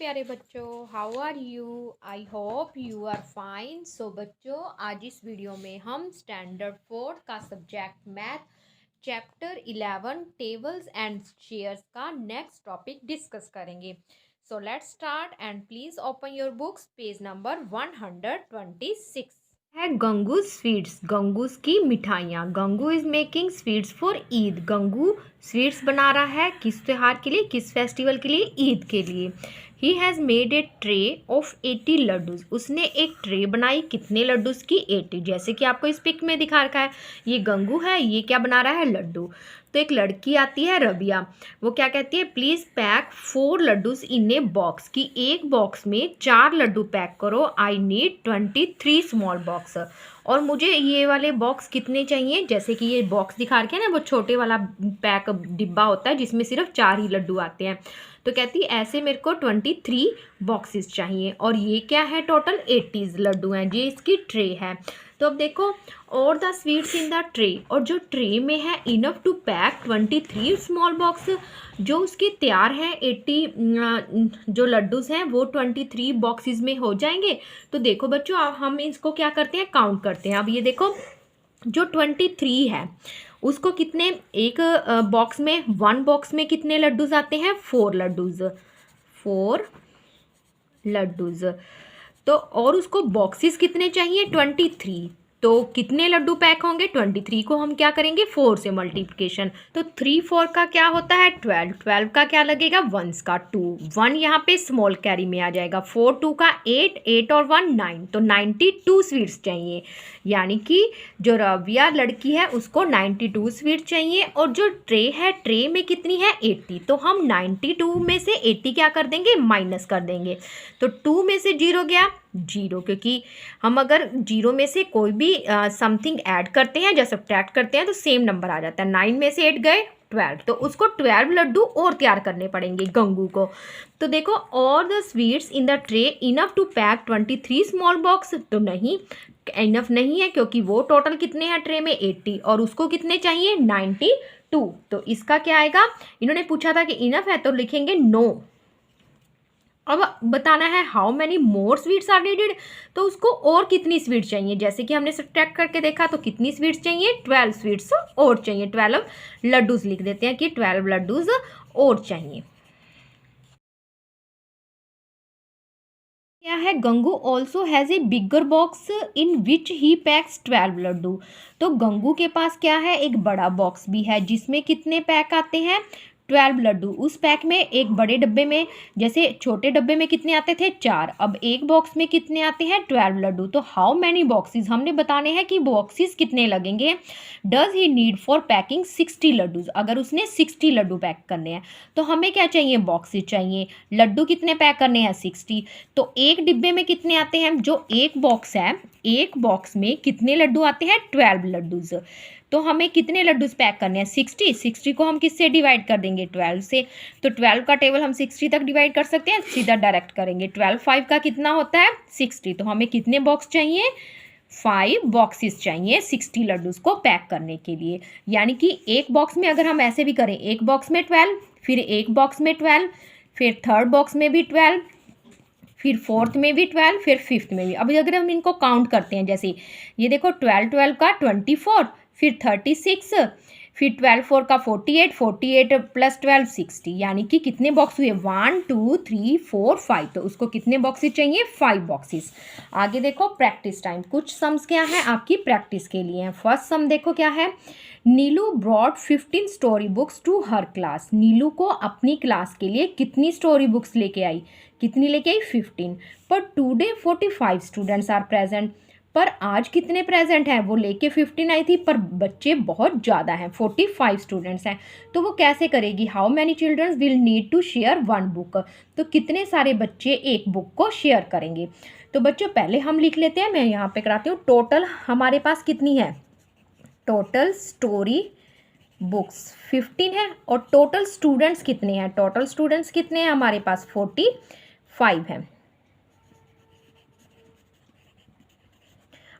प्यारे बच्चों, how are you? I hope you are fine. So बच्चों, आज इस वीडियो में हम स्टैंडर्ड 4 का subject math chapter 11 tables and shares का नेक्स्ट टॉपिक डिस्कस करेंगे। So let's start and please open your books, page number 126 है गंगू स्वीट्स। गंगूस की मिठाइयाँ। Gangu is making sweets for Eid. Gangu sweets बना रहा है किस त्योहार के लिए, किस फेस्टिवल के लिए? ईद के लिए। He has made a tray of 80 laddoos. उसने एक ट्रे बनाई कितने लड्डूज की? 80। जैसे कि आपको इस पिक में दिखा रखा है, ये गंगू है, ये क्या बना रहा है? लड्डू। तो एक लड़की आती है रबिया, वो क्या कहती है? Please pack 4 laddoos in a box. की एक बॉक्स में 4 लड्डू पैक करो। I need 23 small box. और मुझे ये वाले बॉक्स कितने चाहिए? जैसे कि ये बॉक्स दिखा रखे हैं ना, वो छोटे वाला पैक डिब्बा होता है जिसमें सिर्फ 4 ही लड्डू आते हैं। तो कहती है ऐसे मेरे को 23 बॉक्सेस चाहिए। और ये क्या है? टोटल 80 लड्डू हैं। ये इसकी ट्रे है। तो अब देखो, और the sweets in the tray, और जो ट्रे में है enough to pack 23 small box. जो उसके तैयार है 80 जो लड्डूस हैं वो 23 बॉक्सेस में हो जाएंगे। तो देखो बच्चों, अब हम इसको क्या करते हैं? काउंट करते हैं। अब ये देखो, जो 23 है उसको कितने, एक बॉक्स में, 1 बॉक्स में कितने लड्डूज आते हैं? 4 लड्डूज। 4 लड्डूज। तो और उसको बॉक्सेस कितने चाहिए? 23। तो कितने लड्डू पैक होंगे? 23 को हम क्या करेंगे? 4 से मल्टीप्लिकेशन। तो 3 4 का क्या होता है? 12। 12 का क्या लगेगा? 1s का 2। 1 यहाँ पे स्मॉल कैरी में आ जाएगा। 4 2 का 8, 8 और 1 9। तो 92 स्वीट्स चाहिए। यानी कि जो रविया लड़की है उसको 92 स्वीट चाहिए। और जो ट्रे है, ट्रे में कितनी है? 80। तो हम 92 में से 80 क्या कर देंगे? माइनस कर देंगे। तो 2 में से 0 गया 0, क्योंकि हम अगर 0 में से कोई भी समथिंग ऐड करते हैं या सब्ट्रैक्ट करते हैं तो सेम नंबर आ जाता है। 9 में से 8 गए 12। तो उसको 12 लड्डू और तैयार करने पड़ेंगे गंगू को। तो देखो, और the sweets in the tray enough to pack 23 small box. तो नहीं, इनफ नहीं है, क्योंकि वो टोटल कितने हैं ट्रे में? 80। और उसको कितने चाहिए? 92। तो इसका क्या आएगा? इन्होंने पूछा था कि इनफ है तो लिखेंगे नो। अब बताना है how many more sweets are needed. तो उसको और कितनी स्वीट्स चाहिए? जैसे कि हमने सब्ट्रैक्ट करके देखा, तो कितनी स्वीट्स चाहिए? 12 स्वीट्स और चाहिए। 12 लड्डूज लिख देते हैं कि 12 लड्डूज और चाहिए। क्या है? Gangu also has a bigger box in which he packs 12 laddoo. तो गंगू के पास क्या है? एक बड़ा बॉक्स भी है जिसमें कितने पैक आते हैं? 12 लड्डू। उस पैक में एक बड़े डब्बे में, जैसे छोटे डब्बे में कितने आते थे? 4। अब एक बॉक्स में कितने आते हैं? 12 लड्डू। तो हाउ मैनी बॉक्सेस हमने बताने हैं कि बॉक्सेस कितने लगेंगे। Does he need for packing 60 laddoos. अगर उसने 60 लड्डू पैक करने हैं तो हमें क्या चाहिए? बॉक्सेस चाहिए। लड्डू कितने पैक करने हैं? 60। तो एक डिब्बे में कितने आते हैं? जो एक बॉक्स है, एक बॉक्स में कितने लड्डू आते हैं? 12 लड्डूज। तो हमें कितने लड्डूज पैक करने हैं? 60। 60 को हम किससे डिवाइड कर देंगे? 12 से। तो 12 का टेबल हम 60 तक डिवाइड कर सकते हैं, सीधा डायरेक्ट करेंगे। 12 5 का कितना होता है? 60। तो हमें कितने बॉक्स चाहिए? 5 बॉक्सेस चाहिए 60 लड्डूज को पैक करने के लिए। यानी कि एक बॉक्स में अगर हम ऐसे भी करें, एक बॉक्स में 12, फिर एक बॉक्स में 12, फिर थर्ड बॉक्स में भी 12, फिर फोर्थ में भी 12, फिर फिफ्थ में भी। अभी अगर हम इनको काउंट करते हैं, जैसे ये देखो, 12 12 का 24, फिर 36, फिर 12 4 का 48, 48 प्लस 12 60। यानी कि कितने बॉक्स हुए? 1 2 3 4 5। तो उसको कितने बॉक्सेस चाहिए? 5 बॉक्सेस। आगे देखो, प्रैक्टिस टाइम। कुछ सम्स क्या है आपकी प्रैक्टिस के लिए हैं। फर्स्ट सम देखो क्या है। Neelu brought 15 story books to her class. Neelu को अपनी क्लास के लिए कितनी स्टोरी बुक्स लेके आई? कितनी लेके आई? 15। पर टुडे 45 स्टूडेंट्स आर प्रेजेंट। पर आज कितने प्रेजेंट हैं? वो लेके 15 आई थी, पर बच्चे बहुत ज़्यादा हैं, 45 स्टूडेंट्स हैं। तो वो कैसे करेगी? How many childrens will need to share 1 book. तो कितने सारे बच्चे एक बुक को शेयर करेंगे? तो बच्चों पहले हम लिख लेते हैं, मैं यहाँ पे कराती हूँ। टोटल हमारे पास कितनी है? टोटल स्टोरी बुक्स 15 है। और टोटल स्टूडेंट्स कितने हैं? टोटल स्टूडेंट्स कितने हैं हमारे पास? 45 हैं।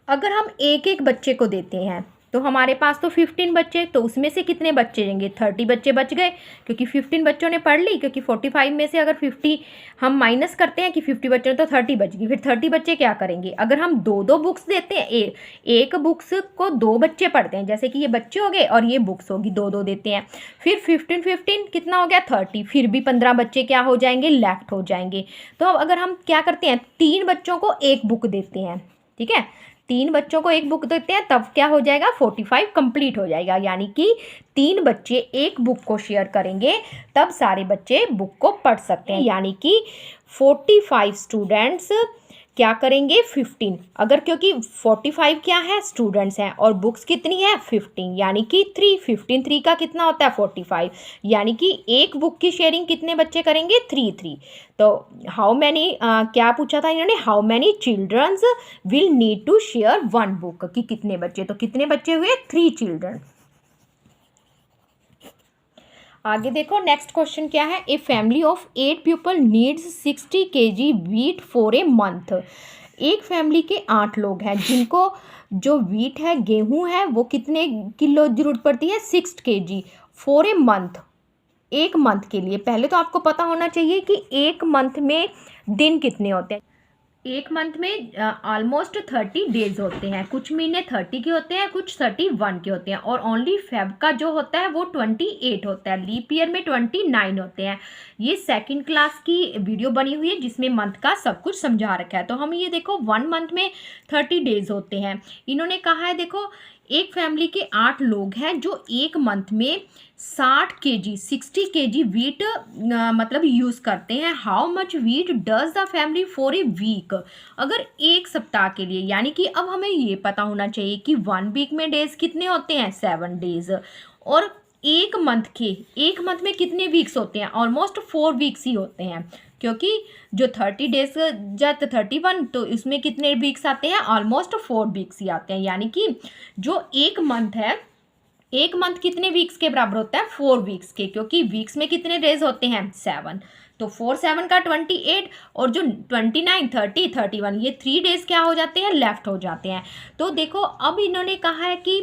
अगर हम एक एक बच्चे को देते हैं तो हमारे पास तो 15 बच्चे, तो उसमें से कितने बच्चे जाएंगे, 30 बच्चे बच गए, क्योंकि 15 बच्चों ने पढ़ ली, क्योंकि 45 में से अगर 50 हम माइनस करते हैं कि 50 बच्चे तो 30 बच गई। फिर 30 बच्चे क्या करेंगे, अगर हम दो दो बुक्स देते हैं, एक बुक्स को 2 बच्चे पढ़ते हैं, जैसे कि ये बच्चे हो गए और ये बुक्स होगी, 2 देते हैं, फिर 15 कितना हो गया 30, फिर भी 15 बच्चे क्या हो जाएंगे, लेफ्ट हो जाएंगे। तो अब अगर हम क्या करते हैं, 3 बच्चों को एक बुक देते हैं, ठीक है, 3 बच्चों को एक बुक देते हैं, तब क्या हो जाएगा, 45 कंप्लीट हो जाएगा, यानी कि 3 बच्चे एक बुक को शेयर करेंगे तब सारे बच्चे बुक को पढ़ सकते हैं, यानी कि 45 स्टूडेंट्स क्या करेंगे, 15, अगर क्योंकि 45 क्या है, स्टूडेंट्स हैं और बुक्स कितनी है 15, यानी कि 3 का कितना होता है 45, यानी कि एक बुक की शेयरिंग कितने बच्चे करेंगे, 3। तो हाउ मैनी क्या पूछा था इन्होंने, how many childrens will need to share 1 book, कि कितने बच्चे, तो कितने बच्चे हुए, 3 चिल्ड्रन। आगे देखो नेक्स्ट क्वेश्चन क्या है, a family of 8 people needs 60 kg wheat for a month. एक फैमिली के 8 लोग हैं जिनको जो वीट है, गेहूं है, वो कितने किलो जरूरत पड़ती है, 6 kg फॉर ए मंथ, एक मंथ के लिए। पहले तो आपको पता होना चाहिए कि एक मंथ में दिन कितने होते हैं। एक मंथ में ऑलमोस्ट 30 डेज होते हैं, कुछ महीने 30 के होते हैं, कुछ 31 के होते हैं, और ओनली फेब का जो होता है वो 28 होता है, लीप ईयर में 29 होते हैं। ये सेकंड क्लास की वीडियो बनी हुई है जिसमें मंथ का सब कुछ समझा रखा है। तो हम ये देखो 1 मंथ में 30 डेज होते हैं। इन्होंने कहा है देखो एक फैमिली के 8 लोग हैं जो एक मंथ में 60 kg वीट मतलब यूज़ करते हैं। How much wheat does the family for a week, अगर एक सप्ताह के लिए, यानी कि अब हमें ये पता होना चाहिए कि 1 वीक में डेज कितने होते हैं, 7 डेज, और एक मंथ में कितने वीक्स होते हैं, ऑलमोस्ट 4 वीक्स ही होते हैं, क्योंकि जो 30 डेज जब 31 तो इसमें कितने वीक्स आते हैं, ऑलमोस्ट 4 वीक्स ही आते हैं, यानी कि जो एक मंथ है, एक मंथ कितने वीक्स के बराबर होता है, 4 वीक्स के, क्योंकि वीक्स में कितने डेज होते हैं, 7, तो 4 7 का 28, और जो 29 30 31 ये 3 डेज क्या हो जाते हैं, लेफ्ट हो जाते हैं। तो देखो अब इन्होंने कहा है कि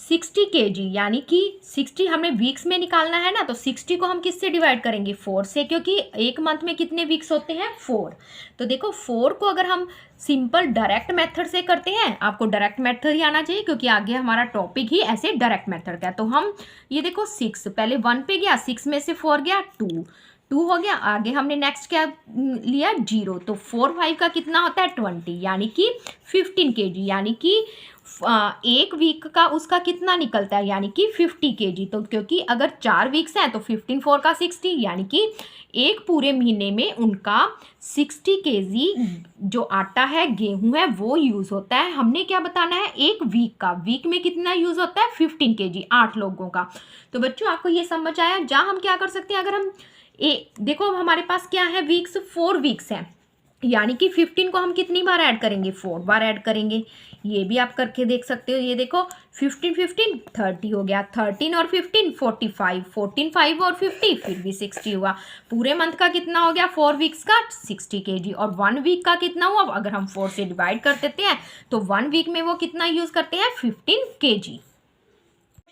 60 kg, यानी कि 60 हमें वीक्स में निकालना है ना, तो 60 को हम किससे डिवाइड करेंगे, 4 से, क्योंकि एक मंथ में कितने वीक्स होते हैं, 4। तो देखो 4 को अगर हम सिंपल डायरेक्ट मेथड से करते हैं, आपको डायरेक्ट मेथड ही आना चाहिए क्योंकि आगे हमारा टॉपिक ही ऐसे डायरेक्ट मेथड का है। तो हम ये देखो 6 पहले 1 पे गया, 6 में से 4 गया 2 हो गया, आगे हमने नेक्स्ट क्या लिया 0, तो 4 5 का कितना होता है 20, यानी कि 15 kg, यानी कि एक वीक का उसका कितना निकलता है, यानी कि 50 kg। तो क्योंकि अगर 4 वीक्स हैं तो 15 4 का 60, यानी कि एक पूरे महीने में उनका 60 kg जो आटा है, गेहूं है, वो यूज़ होता है। हमने क्या बताना है, एक वीक का, वीक में कितना यूज़ होता है, 15 kg 8 लोगों का। तो बच्चों आपको ये समझ आया, जहाँ हम क्या कर सकते हैं, अगर हम देखो अब हमारे पास क्या है, वीक्स 4 वीक्स हैं, यानी कि 15 को हम कितनी बार ऐड करेंगे, 4 बार ऐड करेंगे। ये भी आप करके देख सकते हो, ये देखो 15 15 30 हो गया, 13 और 15 45, 14 5 और 50 फिर भी 60 हुआ। पूरे मंथ का कितना हो गया, 4 वीक्स का 60 kg, और 1 वीक का कितना हुआ, अगर हम 4 से डिवाइड कर देते हैं तो 1 वीक में वो कितना यूज़ करते हैं, 15 kg।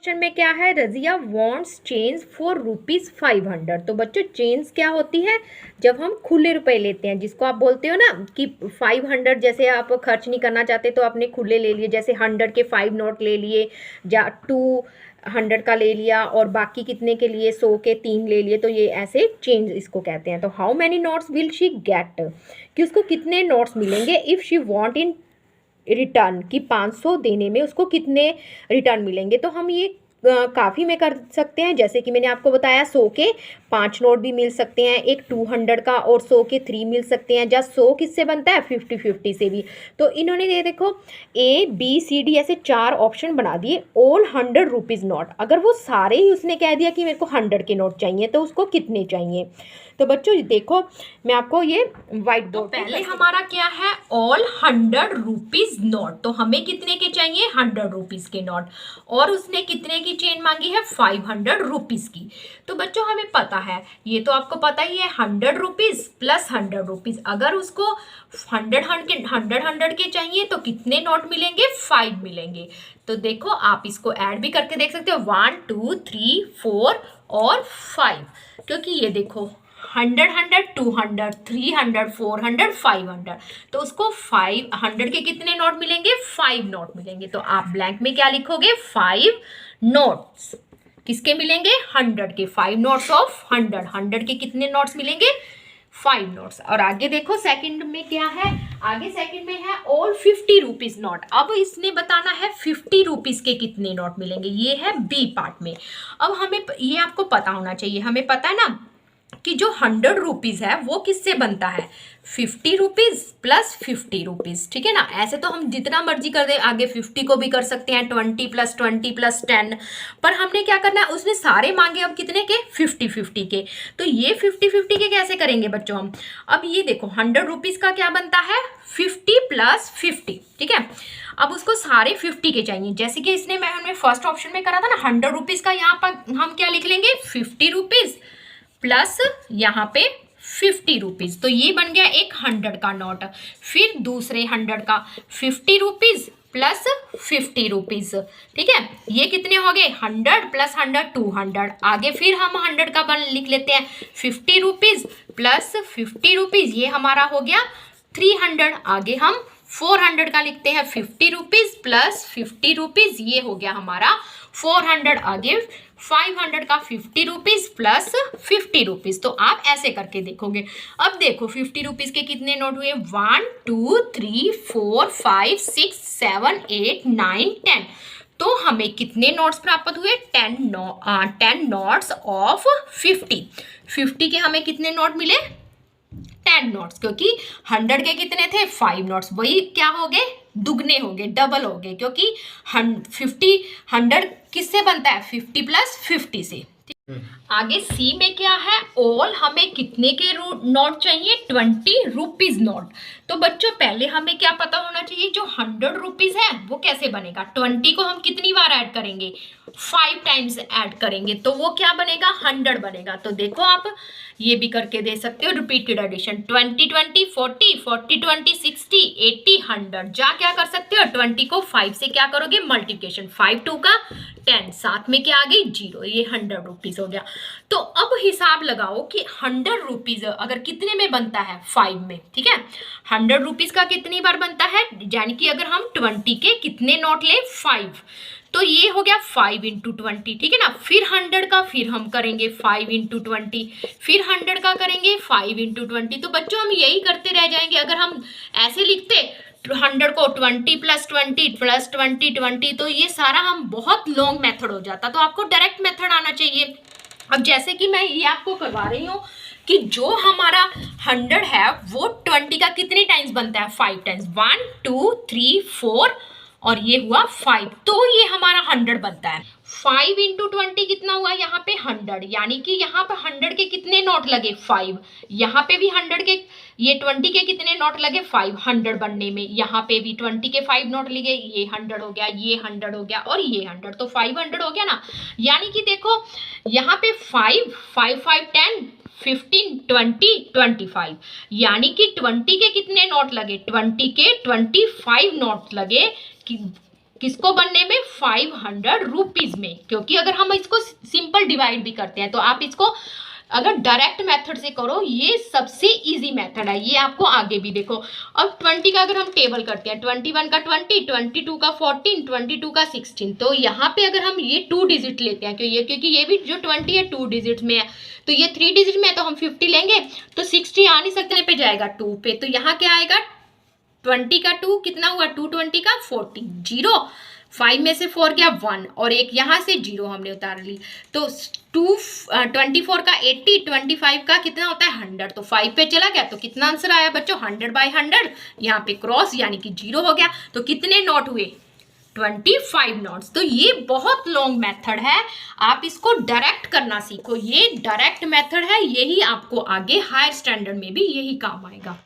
क्वेश्चन में क्या है, रजिया वॉन्ट्स चेंज फॉर ₹500। तो बच्चों चेंज क्या होती है, जब हम खुले रुपए लेते हैं, जिसको आप बोलते हो ना कि 500, जैसे आप खर्च नहीं करना चाहते तो आपने खुले ले लिए, जैसे 100 के 5 नोट ले लिए, या 200 का ले लिया, और बाकी कितने के लिए 100 के 3 ले लिए, तो ये ऐसे चेंज इसको कहते हैं। तो how many notes will she get, कि उसको कितने नोट्स मिलेंगे, if she want in return, कि 500 देने में उसको कितने रिटर्न मिलेंगे। तो हम ये काफ़ी में कर सकते हैं, जैसे कि मैंने आपको बताया 100 के 5 नोट भी मिल सकते हैं, एक 200 का और 100 के 3 मिल सकते हैं, या 100 किससे बनता है, 50-50 से भी। तो इन्होंने ये देखो ABCD ऐसे 4 ऑप्शन बना दिए, ऑल 100 रुपीज़ नोट। अगर वो सारे ही उसने कह दिया कि मेरे को 100 के नोट चाहिए, तो उसको कितने चाहिए। तो बच्चों देखो मैं आपको ये व्हाइट बोर्ड, तो पहले हमारा क्या है, ऑल 100 रुपीज़ नोट, तो हमें कितने के चाहिए, 100 रुपीज़ के नोट, और उसने कितने की चेन मांगी है, 500 रुपीज़ की। तो बच्चों हमें पता है, ये तो आपको पता ही है 100 रुपीज़ प्लस 100 रुपीज़। अगर उसको 100 के चाहिए तो कितने नोट मिलेंगे? 5 मिलेंगे। तो देखो आप इसको ऐड भी करके देख सकते हो, 1 2 3 4 और 5, क्योंकि ये देखो 100 100 200 300 400 500, तो उसको 500 के कितने नोट मिलेंगे? 5 नोट मिलेंगे। तो आप ब्लैंक में क्या लिखोगे? 5 नोट्स। किसके मिलेंगे? 100 के। 5 नोट्स ऑफ 100। 100 के कितने नोट्स मिलेंगे? 5 नोट्स। और आगे देखो सेकंड में क्या है, आगे सेकंड में है ऑल 50 रुपीज नोट। अब इसने बताना है 50 रुपीज के कितने नोट मिलेंगे, ये है बी पार्ट में। अब हमें ये आपको पता होना चाहिए, हमें पता है ना कि जो 100 रुपीज़ है वो किससे बनता है? 50 रुपीज़ प्लस 50 रुपीज़, ठीक है ना। ऐसे तो हम जितना मर्जी कर दे, आगे 50 को भी कर सकते हैं, 20 प्लस 20 प्लस 10, पर हमने क्या करना है, उसने सारे मांगे अब कितने के? 50 के। तो ये 50 के कैसे करेंगे बच्चों हम? अब ये देखो 100 रुपीज़ का क्या बनता है? 50 प्लस 50, ठीक है। अब उसको सारे 50 के चाहिए, जैसे कि इसने हमने फर्स्ट ऑप्शन में करा था ना, 100 रुपीज़ का, यहाँ पर हम क्या लिख लेंगे? 50 रुपीज़ प्लस यहाँ पे 50 रुपीज़, तो ये बन गया एक 100 का नोट। फिर दूसरे 100 का 50 रुपीज़ प्लस 50 रुपीज़, ठीक है। ये कितने हो गए? 100 प्लस 100 200। आगे फिर हम 100 का बन लिख लेते हैं, 50 रुपीज़ प्लस 50 रुपीज़, ये हमारा हो गया 300। आगे हम 400 का लिखते हैं, 50 रुपीज़ प्लस 50 रुपीज़, ये हो गया हमारा 400। आगे 500 का 50 रुपीज़ प्लस 50 रुपीज़। तो आप ऐसे करके देखोगे। अब देखो 50 रुपीज़ के कितने नोट हुए? 1 2 3 4 5 6 7 8 9 10। तो हमें कितने नोट्स प्राप्त हुए? 10 नोट्स ऑफ 50 के हमें कितने नोट मिले? 10 नोट्स, क्योंकि 100 के कितने थे? 5 नोट्स, वही क्या हो गए? दुगने हो गए, डबल हो गए, क्योंकि 100 किससे बनता है? 50 प्लस 50 से। आगे सी में क्या है? ऑल हमें कितने के नोट चाहिए? 20 रुपीज नोट। तो बच्चों पहले हमें क्या पता होना चाहिए, जो 100 रुपीज है वो कैसे बनेगा? 20 को हम कितनी बार ऐड करेंगे? 5 टाइम्स ऐड करेंगे, तो वो क्या बनेगा? 100 बनेगा। तो देखो आप ये भी करके दे सकते हो, रिपीटेड एडिशन, 20 20 40 40 20 60 80 100। जा क्या कर सकते हो? 20 को 5 से क्या करोगे? मल्टीप्लिकेशन, 5 2 का 10, साथ में क्या आ गई? 0, ये 100 रुपीज हो गया। तो अब हिसाब लगाओ कि 100 रुपीज अगर कितने में बनता है? 5 में, ठीक है। 100 रुपीज का कितनी बार बनता है? यानी कि अगर हम 20 के कितने नोट ले? 5, तो ये हो गया 5 इंटू 20, ठीक है ना। फिर 100 का फिर हम करेंगे 5 इंटू 20, फिर 100 का करेंगे 5 इंटू 20। तो बच्चों हम यही करते रह जाएंगे। अगर हम ऐसे लिखते 100 को 20 प्लस 20 प्लस 20 20, तो ये सारा हम बहुत लॉन्ग मेथड हो जाता। तो आपको डायरेक्ट मेथड आना चाहिए। अब जैसे कि मैं ये आपको करवा रही हूँ कि जो हमारा 100 है वो 20 का कितने टाइम्स बनता है? 5 टाइम्स, 1 2 3 4 और ये हुआ 5, तो ये हमारा 100 बनता है। 5 इंटू 20 कितना हुआ? यहाँ पे 100, यानी कि यहाँ पे 100 के कितने नोट लगे? 5। यहाँ पे भी 100 के, ये 20 के कितने नोट लगे? 5, 100 बनने में। यहाँ पे भी 20 के 5 नोट लगे, ये 100 हो गया, ये 100 हो गया और ये 100, तो 500 हो गया ना। यानी कि देखो यहाँ पे 5 5 5 10 15 20 25, यानी कि 20 के कितने नोट लगे? 20 के 25 नोट लगे किसको बनने में? 500 रुपीज में। क्योंकि अगर हम इसको सिंपल डिवाइड भी करते हैं, तो आप इसको अगर डायरेक्ट मेथड से करो, ये सबसे इजी मेथड है। ये आपको आगे भी देखो। अब 20 का अगर हम टेबल करते हैं, 21 का 20, 22 का 14, 22 का 16, तो यहाँ पे अगर हम ये 2 डिजिट लेते हैं, क्योंकि ये भी जो 20 है 2 डिजिट में है, तो ये 3 डिजिट में है, तो हम 50 लेंगे, तो 60 आ नहीं सकते पे जाएगा 2 पे, तो यहाँ क्या आएगा? 20 का 2 कितना हुआ? 2 20 का 40, 0, 5 में से 4 गया 1 और एक यहाँ से 0 हमने उतार ली, तो 24 का 80, 25 का कितना होता है? 100, तो 5 पे चला गया, तो कितना आंसर आया बच्चों? 100/100, यहाँ पे क्रॉस यानी कि 0 हो गया। तो कितने नोट हुए? 25 नोट्स। तो ये बहुत लॉन्ग मेथड है, आप इसको डायरेक्ट करना सीखो। ये डायरेक्ट मेथड है, यही आपको आगे हायर स्टैंडर्ड में भी यही काम आएगा।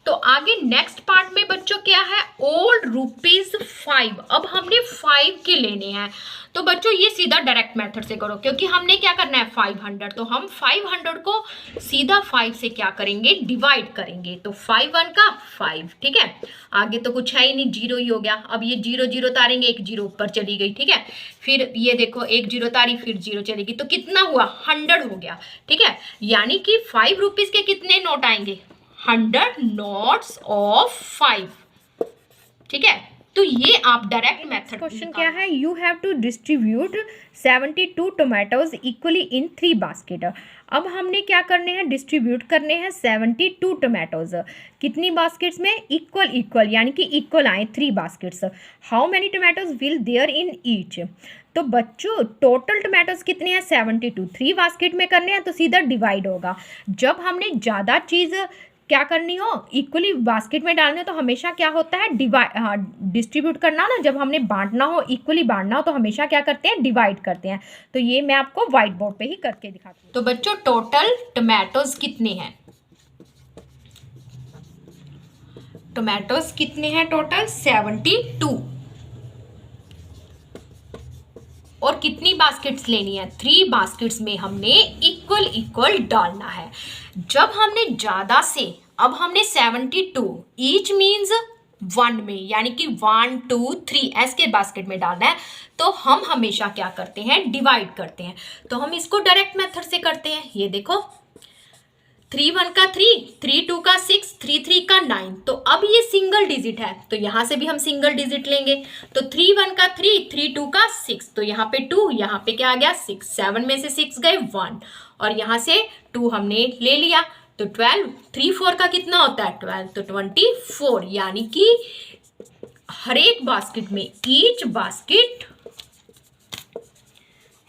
तो आगे नेक्स्ट पार्ट में बच्चों क्या है, ओल्ड ₹5। अब हमने 5 के लेने हैं। तो बच्चों ये सीधा डायरेक्ट मेथड से करो, क्योंकि हमने क्या करना है 500, तो हम 500 को सीधा 5 से क्या करेंगे, डिवाइड करेंगे। तो 5 1 का 5, ठीक है। आगे तो कुछ है ही नहीं, 0 ही हो गया। अब ये 0 0 तारेंगे, एक 0 ऊपर चली गई, ठीक है। फिर ये देखो एक 0 तारी, फिर 0 चलेगी, तो कितना हुआ, 100 हो गया, ठीक है। यानी कि ₹5 के कितने नोट आएंगे, 100 नोट्स ऑफ 5, ठीक है। तो ये आप डायरेक्ट मेथड। क्वेश्चन क्या है, you have to distribute 72 tomatoes equally in 3 basket. अब हमने क्या करने हैं, डिस्ट्रीब्यूट करने हैं 72 टोमेटोज कितनी बास्केट्स में, इक्वल यानी कि इक्वल आए 3 baskets. How many tomatoes will there in each. तो बच्चों टोटल टोमेटोज कितने हैं, 72, 3 बास्केट में करने हैं, तो सीधा डिवाइड होगा। जब हमने ज़्यादा चीज़ क्या करनी हो, इक्वली बास्केट में डालनी हो, तो हमेशा क्या होता है, डिस्ट्रीब्यूट करना ना, जब हमने बांटना हो, इक्वली बांटना हो, तो हमेशा क्या करते हैं, डिवाइड करते हैं। तो ये मैं आपको व्हाइट बोर्ड पे ही करके दिखाती हूँ। तो बच्चों टोटल टोमेटोज कितने हैं, टोमेटोज कितने हैं टोटल, 72। और कितनी बास्केट्स लेनी है, 3 बास्केट्स में हमने इक्वल डालना है। जब हमने ज़्यादा से, अब हमने 72 ईच मीन्स 1 में, यानी कि 1 2 3 ऐसे के बास्केट में डालना है, तो हम हमेशा क्या करते हैं, डिवाइड करते हैं। तो हम इसको डायरेक्ट मेथड से करते हैं। ये देखो 3 1 का 3, 3 2 का 6, 3 3 का 9। तो अब ये सिंगल डिजिट है, तो यहाँ से भी हम सिंगल डिजिट लेंगे। तो 3 1 का 3, 3 2 का 6, तो यहाँ पे 2, यहाँ पे क्या आ गया 6, 7 में से 6 गए 1, और यहाँ से 2 हमने ले लिया। तो 12, 3 4 का कितना होता है 12, तो 24, यानी कि हर एक बास्केट में, ईच बास्केट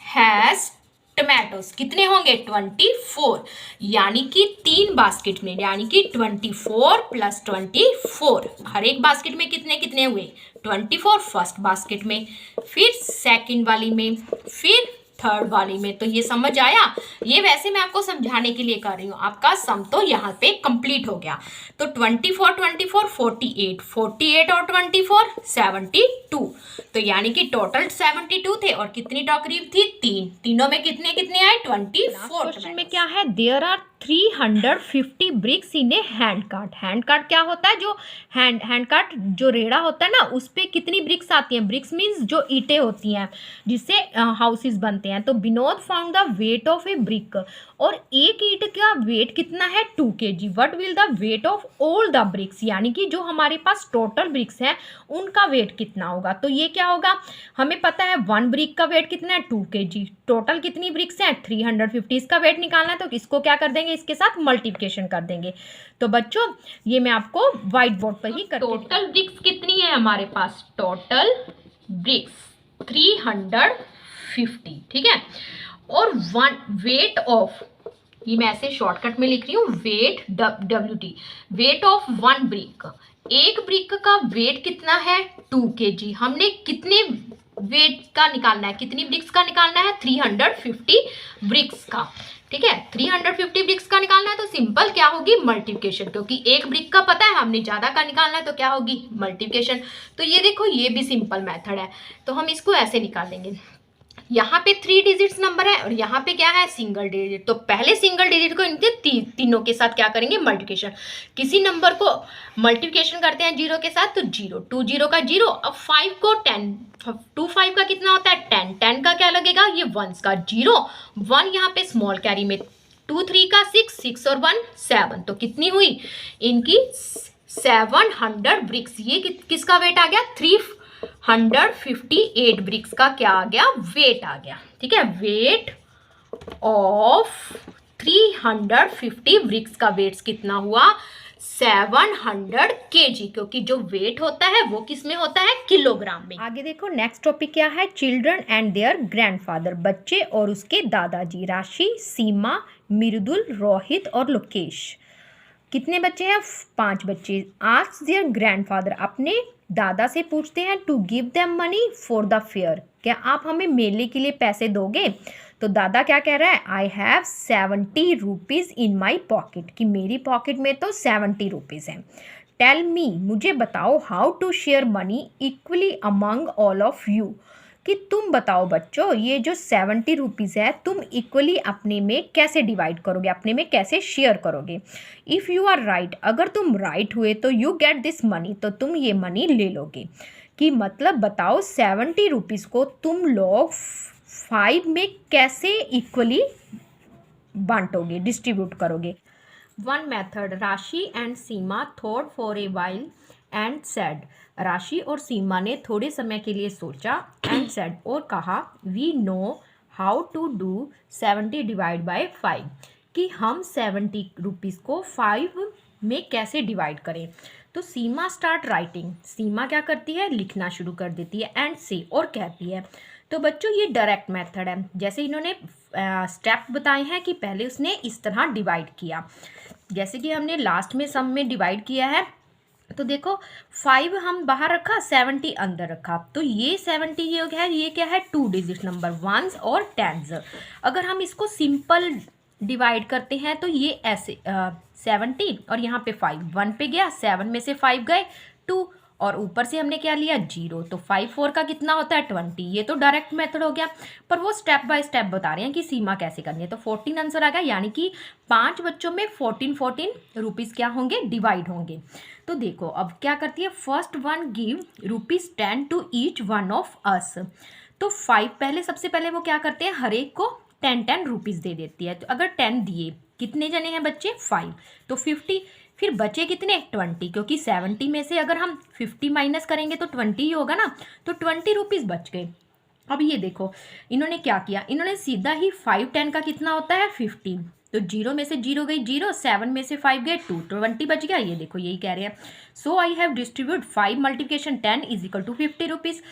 हैज टोमेटोज कितने होंगे, 24, यानी कि 3 बास्केट में, यानी कि 24 + 24, हर एक बास्केट में कितने कितने हुए, 24 फर्स्ट बास्केट में, फिर सेकंड वाली में, फिर थर्ड वाली में। तो ये समझ आया, ये वैसे मैं आपको समझाने के लिए कर रही हूँ। आपका सम तो यहाँ पे कंप्लीट हो गया। तो 24 24 48, 48 और 24 72, तो यानी कि टोटल 72 थे, और कितनी टोकरी थी, 3, तीनों में कितने कितने आए, 24। क्वेश्चन में क्या है, there are 350 bricks in a hand cart. Hand cart क्या होता है, जो हैंड कार्ट जो रेड़ा होता है ना, उस पर कितनी ब्रिक्स आती हैं, ब्रिक्स मीन्स जो ईंटें होती हैं जिससे हाउसेस बनते हैं। तो Vinod found the weight of a brick, और एक ईंट का वेट कितना है, 2 kg। What will the weight of all the bricks, यानी कि जो हमारे पास टोटल ब्रिक्स हैं उनका वेट कितना होगा। तो ये क्या होगा, हमें पता है 1 ब्रिक का वेट कितना है, 2 kg। टोटल कितनी ब्रिक्स हैं, 350। इसका वेट निकालना है, तो इसको क्या कर देंगे, इसके साथ मल्टीप्लिकेशन कर देंगे। तो बच्चों ये मैं आपको व्हाइट बोर्ड पर ही करके टोटल ब्रिक्स कितनी है हमारे पास, टोटल ब्रिक्स 350, ठीक है। और 1 वेट ऑफ, ये मैं ऐसे शॉर्टकट में लिख रही हूँ, weight WT, weight of 1 brick, एक ब्रिक का वेट कितना है, 2 kg। हमने कितने वेट का निकालना है, कितनी ब्रिक्स का निकालना है, 350 ब्रिक्स का, ठीक है। 350 ब्रिक्स का निकालना है, तो सिंपल क्या होगी, मल्टीप्लिकेशन, क्योंकि एक ब्रिक का पता है, हमने ज़्यादा का निकालना है, तो क्या होगी, मल्टीप्लिकेशन। तो ये देखो ये भी सिंपल मेथड है, तो हम इसको ऐसे निकालेंगे। यहाँ पे 3 डिजिट्स नंबर है, और यहाँ पे क्या है, सिंगल डिजिट। तो पहले सिंगल डिजिट को इनके तीनों के साथ क्या करेंगे, मल्टीप्लिकेशन। किसी नंबर को मल्टीप्लिकेशन करते हैं 0 के साथ, तो 0, 2 0 का 0। अब 5 को 10, 2 5 का कितना होता है, 10, 10 का क्या लगेगा, ये 1s का 0, 1 यहाँ पे स्मॉल कैरी में, 2 3 का 6, 6 और 1 7, तो कितनी हुई इनकी 700 ब्रिक्स। ये किसका वेट आ गया, 358 ब्रिक्स का क्या आ गया, वेट आ गया, ठीक है। वेट ऑफ 350 ब्रिक्स का वेट्स कितना हुआ, 700 kg, क्योंकि जो वेट होता है वो किस में होता है, किलोग्राम में। आगे देखो नेक्स्ट टॉपिक क्या है, चिल्ड्रन एंड देयर ग्रैंडफादर, बच्चे और उसके दादाजी। राशि, सीमा, मृदुल, रोहित और लोकेश। कितने बच्चे हैं, 5 बच्चे। आस्क देयर ग्रैंडफादर, अपने दादा से पूछते हैं, to give them money for the fair, क्या आप हमें मेले के लिए पैसे दोगे। तो दादा क्या कह रहा है, I have 70 rupees in my pocket, कि मेरी पॉकेट में तो 70 रुपीज़ हैं। टेल मी, मुझे बताओ, how to share money equally among all of you, कि तुम बताओ बच्चों, ये जो 70 रुपीज़ है तुम इक्वली अपने में कैसे डिवाइड करोगे, अपने में कैसे शेयर करोगे। इफ़ यू आर राइट, अगर तुम राइट हुए तो यू गेट दिस मनी, तो तुम ये मनी ले लोगे। कि मतलब बताओ 70 रुपीज़ को तुम लोग 5 में कैसे इक्वली बांटोगे, डिस्ट्रीब्यूट करोगे। वन मेथड, राशि and Seema thought for a while and said, राशि और सीमा ने थोड़े समय के लिए सोचा, एंड सेड, और कहा, we know how to do 70 divide by 5, कि हम 70 रुपीज़ को 5 में कैसे डिवाइड करें। तो सीमा स्टार्ट राइटिंग, सीमा क्या करती है, लिखना शुरू कर देती है, एंड से, और कहती है। तो बच्चों ये डायरेक्ट मेथड है, जैसे इन्होंने स्टेप बताए हैं कि पहले उसने इस तरह डिवाइड किया, जैसे कि हमने लास्ट में सम में डिवाइड किया है। तो देखो 5 हम बाहर रखा, 70 अंदर रखा, तो ये 70 ये क्या है, 2 डिजिट नंबर, वंस और टेंस। अगर हम इसको सिंपल डिवाइड करते हैं तो ये ऐसे 70 और यहाँ पे 5, 1 पे गया, 7 में से 5 गए 2, और ऊपर से हमने क्या लिया 0, तो 5 4 का कितना होता है 20। ये तो डायरेक्ट मेथड हो गया, पर वो स्टेप बाय स्टेप बता रहे हैं कि सीमा कैसे करनी है। तो 14 आंसर आ गया, यानी कि 5 बच्चों में 14 रुपीज़ क्या होंगे, डिवाइड होंगे। तो देखो अब क्या करती है, first one give ₹10 to each one of us. तो 5 पहले, सबसे पहले वो क्या करते हैं, हर एक को 10 रुपीज़ दे देती है। तो अगर 10 दिए, कितने जने हैं बच्चे, 5, तो 50, फिर बचे कितने, 20, क्योंकि 70 में से अगर हम 50 माइनस करेंगे तो 20 ही होगा ना, तो 20 रुपीज़ बच गए। अब ये देखो इन्होंने क्या किया, इन्होंने सीधा ही 5 10 का कितना होता है 50, तो 0 में से 0 गई 0, 7 में से 5 गए 2, 20 बच गया। ये देखो यही कह रहे हैं, so I have distribute 5 multiplication 10 is equal to 50 rupees.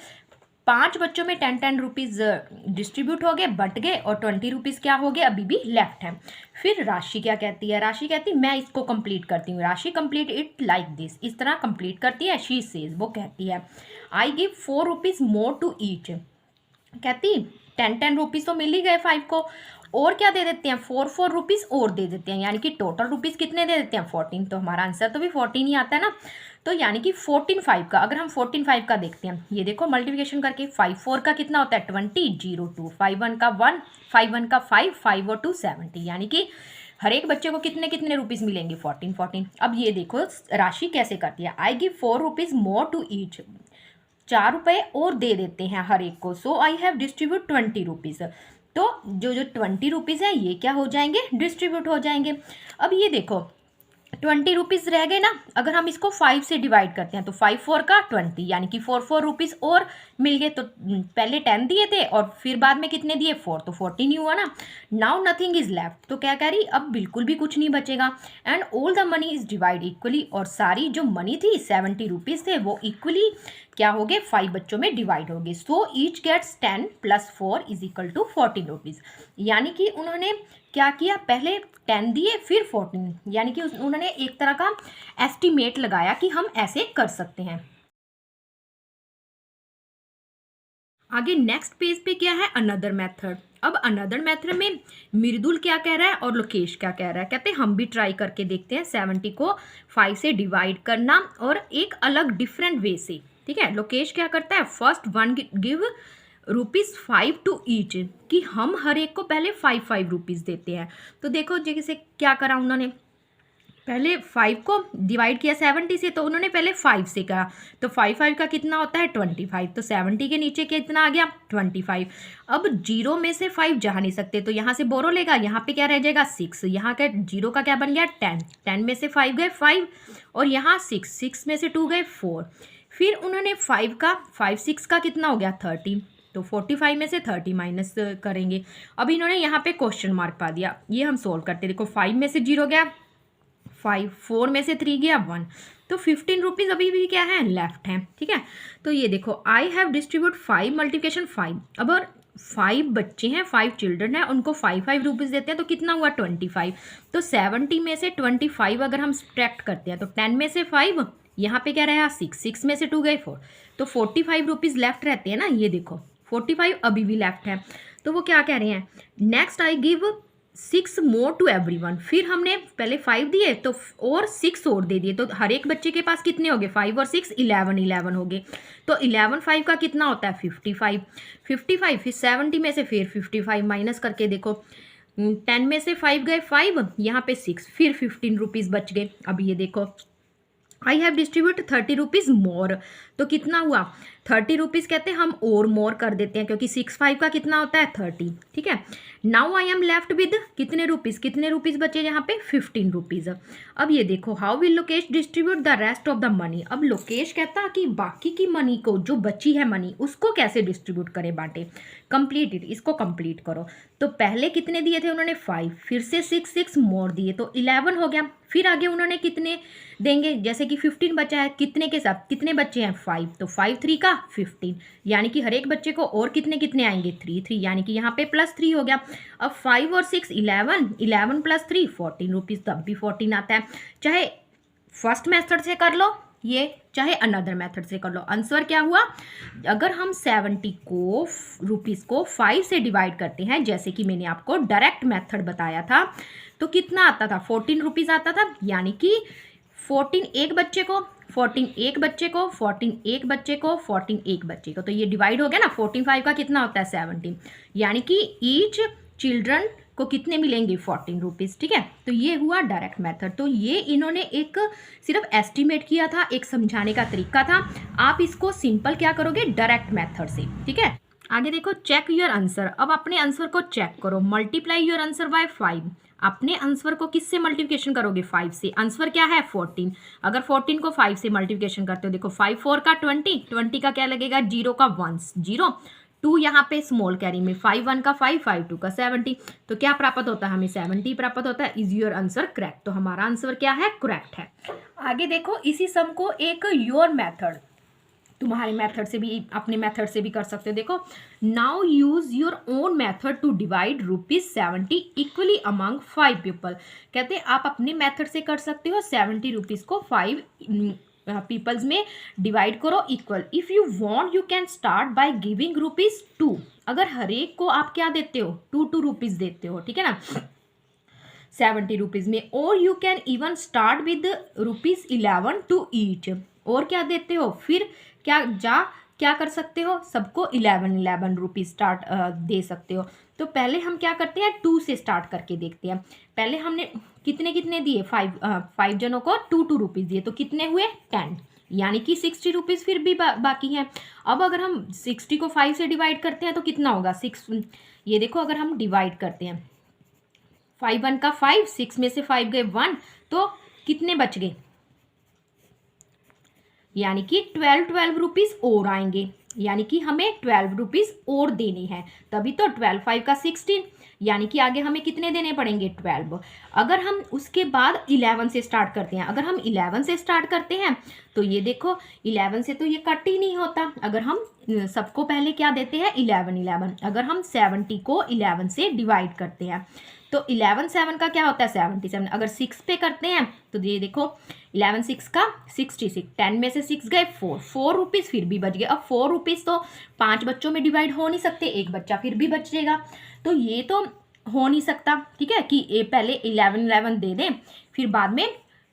5 बच्चों में 10 रुपीज़ डिस्ट्रीब्यूट हो गए, बट गए, और 20 रुपीज़ क्या हो गए, अभी भी लेफ्ट है। फिर राशि क्या कहती है, राशि कहती है मैं इसको कंप्लीट करती हूँ, राशि कंप्लीट इट लाइक दिस, इस तरह कंप्लीट करती है। शी सेज, वो कहती है, I give 4 rupees more to each, कहती 10 रुपीज़ तो मिल ही गए 5 को, और क्या दे देते हैं, 4 रुपीज़ और दे देते हैं, यानी कि टोटल रुपीज़ कितने दे देते हैं 14। तो हमारा आंसर तो भी 14 ही आता है ना। तो यानी कि 14 5 का, अगर हम 14 5 का देखते हैं, ये देखो मल्टीप्लिकेशन करके, 5 4 का कितना होता है 20, 0 2, 5 1 का 1, 5 1 का 5, 5 और 2 70, यानी कि हर एक बच्चे को कितने कितने रुपीज़ मिलेंगे, 14 14। अब ये देखो राशि कैसे करती है, I give 4 rupees more to each, 4 रुपये और दे देते हैं हर एक को, so I have distribute 20 rupees. तो जो 20 रुपीज़ है ये क्या हो जाएंगे, डिस्ट्रीब्यूट हो जाएंगे। अब ये देखो 20 रुपीज़ रह गए ना, अगर हम इसको 5 से डिवाइड करते हैं तो 5 4 का 20, यानी कि 4 रुपीज़ और मिल गए। तो पहले 10 दिए थे और फिर बाद में कितने दिए 4, तो 14 ही हुआ ना। नाउ नथिंग इज लेफ्ट, तो क्या कह रही, अब बिल्कुल भी कुछ नहीं बचेगा। And all the money is divide equally, और सारी जो मनी थी 70 रुपीज़ थे वो इक्वली क्या हो गए, 5 बच्चों में डिवाइड हो गए। So each gets 10 + 4 is equal to 14 rupees. यानी कि उन्होंने क्या किया, पहले 10 दिए फिर 14, यानी कि उन्होंने एक तरह का एस्टिमेट लगाया कि हम ऐसे कर सकते हैं। आगे नेक्स्ट पेज पे क्या है, अनदर मेथड। अब अनदर मेथड में मृदुल क्या कह रहा है और लोकेश क्या कह रहा है, कहते हैं हम भी ट्राई करके देखते हैं 70 को 5 से डिवाइड करना, और एक अलग डिफरेंट वे से। ठीक है, लोकेश क्या करता है, first one give ₹5 to each, कि हम हर एक को पहले 5 रुपीज़ देते हैं। तो देखो जैसे क्या करा उन्होंने, पहले 5 को डिवाइड किया 70 से, तो उन्होंने पहले 5 से करा, तो 5 5 का कितना होता है 25, तो 70 के नीचे कितना आ गया 25। अब 0 में से 5 जा नहीं सकते, तो यहाँ से बोरो लेगा, यहाँ पे क्या रह जाएगा 6, यहाँ का 0 का क्या बन गया 10, 10 में से 5 गए 5, और यहाँ 6, 6 में से 2 गए 4। फिर उन्होंने 5 6 का कितना हो गया 30, तो 45 में से 30 माइनस करेंगे। अब इन्होंने यहाँ पे क्वेश्चन मार्क पा दिया, ये हम सोल्व करते, देखो 5 में से 0 गया 5, 4 में से 3 गया 1, तो 15 रुपीज़ अभी भी क्या है लेफ्ट है। ठीक है, तो ये देखो आई हैव डिस्ट्रीब्यूट 5 मल्टीप्लिकेशन 5। अब और 5 बच्चे हैं, 5 चिल्ड्रन हैं, उनको 5 रुपीज़ देते हैं, तो कितना हुआ 25। तो 70 में से 25 अगर हम सब्ट्रैक्ट करते हैं तो 10 में से 5, यहाँ पे क्या रहा 6, 6 में से 2 गए 4, तो 45 रुपीज़ लेफ्ट रहते हैं ना। ये देखो 45 अभी भी लेफ्ट है। तो वो क्या कह रहे हैं, next I give 6 more to everyone. फिर हमने पहले 5 दिए तो और 6 और दे दिए, तो हर एक बच्चे के पास कितने हो गए, 5 और 6 11 हो गए। तो 11 5 का कितना होता है 55। 55 फिर 70 में से फिर 55 माइनस करके देखो, 10 में से 5 गए 5, यहाँ पे 6, फिर 15 रुपीज़ बच गए। अब ये देखो आई हैव डिस्ट्रीब्यूट 30 रुपीज़ मोर, तो कितना हुआ 30 रुपीज़, कहते हैं हम और मोर कर देते हैं क्योंकि 6 5 का कितना होता है 30, ठीक है। Now I am left with कितने रुपीज़ बचे यहाँ पे 15 रुपीज़। अब ये देखो how will Lokesh distribute the rest of the money. अब लोकेश कहता कि बाकी की मनी को, जो बची है मनी, उसको कैसे डिस्ट्रीब्यूट करे, बांटे। कंप्लीट इट, इसको कंप्लीट करो। तो पहले कितने दिए थे उन्होंने 5, फिर से 6 मोर दिए तो 11 हो गया। फिर आगे उन्होंने कितने देंगे, जैसे कि 15 बचा है, कितने के साथ कितने बच्चे हैं 5, तो 5 3 का 15, यानी कि हर एक बच्चे को और कितने कितने आएंगे 3 3, यानी कि यहाँ पे +3 हो गया। अब 5 और 6 11, 11 + 3 14 रुपीज़, तब भी 14 आता है। चाहे फर्स्ट मेथड से कर लो ये, चाहे अनदर मेथड से कर लो। आंसर क्या हुआ, अगर हम 70 को रुपीज़ को 5 से डिवाइड करते हैं, जैसे कि मैंने आपको डायरेक्ट मेथड बताया था, तो कितना आता था 14 रुपीज़ आता था। यानी कि 14 एक बच्चे को, 14 एक बच्चे को, 14 एक बच्चे को, 14 एक बच्चे को, तो ये डिवाइड हो गया ना। 14 5 का कितना होता है 17, यानी कि ईच चिल्ड्रन को कितने मिलेंगे 14 रुपीज़, ठीक है। तो ये हुआ डायरेक्ट मेथड। तो ये इन्होंने एक सिर्फ एस्टिमेट किया था, एक समझाने का तरीका था। आप इसको सिंपल क्या करोगे, डायरेक्ट मेथड से, ठीक है। आगे देखो, चेक योर आंसर। अब अपने आंसर को चेक करो। Multiply your answer by 5। अपने आंसर को किससे मल्टीप्लिकेशन करोगे 5 से। आंसर क्या है 14। अगर 14 को 5 से मल्टीप्लिकेशन करते हो, देखो 5 4 का 20, 20 का क्या लगेगा 0 का 1 0, 2 यहाँ पे स्मॉल कैरी में, 5 1 का 5 5 2 का 70, तो क्या प्राप्त होता है हमें 70 प्राप्त होता है। Is your answer correct. तो हमारा आंसर क्या है, करेक्ट है। आगे देखो, इसी सम को एक योर मेथड, तुम्हारे मेथड से भी, अपने मेथड से भी कर सकते हो। देखो, now use your own method to divide ₹70 equally among 5 people. कहते हैं आप अपने मेथड से कर सकते हो, 70 रुपीज़ को 5 पीपल्स में डिवाइड करो equal. If you want you can start by giving ₹2। अगर हर एक को आप क्या देते हो 2 रुपीज़ देते हो, ठीक है ना, 70 रुपीज़ में। और you can even start with ₹11 to each. और क्या देते हो, फिर क्या कर सकते हो, सबको 11 रुपीज़ स्टार्ट दे सकते हो। तो पहले हम क्या करते हैं 2 से स्टार्ट करके देखते हैं। पहले हमने कितने दिए, 5 जनों को 2 रुपीज़ दिए, तो कितने हुए 10, यानी कि 60 रुपीज़ फिर भी बाकी हैं। अब अगर हम 60 को 5 से डिवाइड करते हैं तो कितना होगा 6। ये देखो, अगर हम डिवाइड करते हैं 5 1 का 5, 6 में से 5 गए 1, तो कितने बच गए, यानी कि 12 रुपीज़ और आएंगे, यानी कि हमें 12 रुपीज़ और देने हैं। तभी तो 12 5 का 16, यानी कि आगे हमें कितने देने पड़ेंगे 12। अगर हम उसके बाद 11 से स्टार्ट करते हैं, अगर हम 11 से स्टार्ट करते हैं तो ये देखो 11 से तो ये कट ही नहीं होता। अगर हम सबको पहले क्या देते हैं 11। अगर हम 70 को 11 से डिवाइड करते हैं तो 11 7 का क्या होता है 77। अगर 6 पे करते हैं तो ये देखो 11 6 का 66, 10 में से 6 गए 4 रुपीज़ फिर भी बच गए। अब 4 रुपीज़ तो 5 बच्चों में डिवाइड हो नहीं सकते, एक बच्चा फिर भी बचेगा, तो ये तो हो नहीं सकता, ठीक है, कि ये पहले 11 दे दें फिर बाद में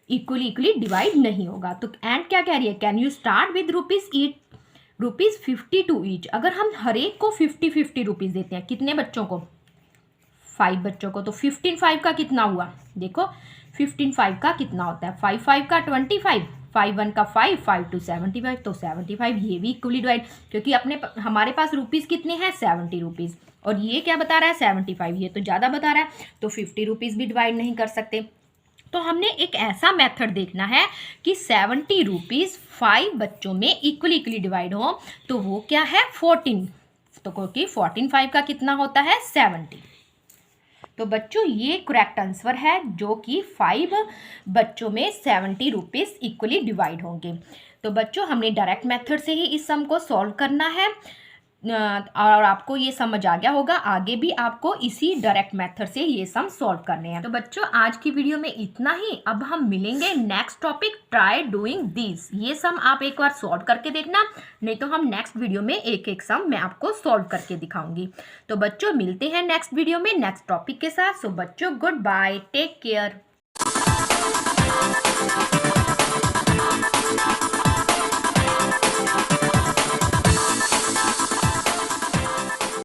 इक्वली डिवाइड नहीं होगा। तो एंड क्या कह रही है, can you start with ₹50 each. अगर हम हर एक को 50 रुपीज़ देते हैं, कितने बच्चों को 5 बच्चों को, तो 15 5 का कितना हुआ, देखो 15 5 का कितना होता है 5 5 का 25, 5 1 का 5 5 2 75, तो 75 ये भी इक्वली डिवाइड, क्योंकि हमारे पास रुपीज़ कितने हैं 70 रुपीज़, और ये क्या बता रहा है 75, ये तो ज़्यादा बता रहा है, तो 50 रुपीज़ भी डिवाइड नहीं कर सकते। तो हमने एक ऐसा मेथड देखना है कि 70 रुपीज़ 5 बच्चों में इक्वली डिवाइड हो, तो वो क्या है 14, तो क्योंकि 14 5 का कितना होता है 70। तो बच्चों ये करेक्ट आंसर है, जो कि 5 बच्चों में 70 रुपीज़ इक्वली डिवाइड होंगे। तो बच्चों हमने डायरेक्ट मेथड से ही इस सम को सॉल्व करना है। और आपको ये समझ आ गया होगा, आगे भी आपको इसी डायरेक्ट मेथड से ये सम सॉल्व करने हैं। तो बच्चों आज की वीडियो में इतना ही। अब हम मिलेंगे next topic, try doing this. ये सम आप एक बार सॉल्व करके देखना, नहीं तो हम नेक्स्ट वीडियो में एक एक सम मैं आपको सॉल्व करके दिखाऊंगी। तो बच्चों मिलते हैं नेक्स्ट वीडियो में नेक्स्ट टॉपिक के साथ। सो बच्चों गुड बाय, टेक केयर।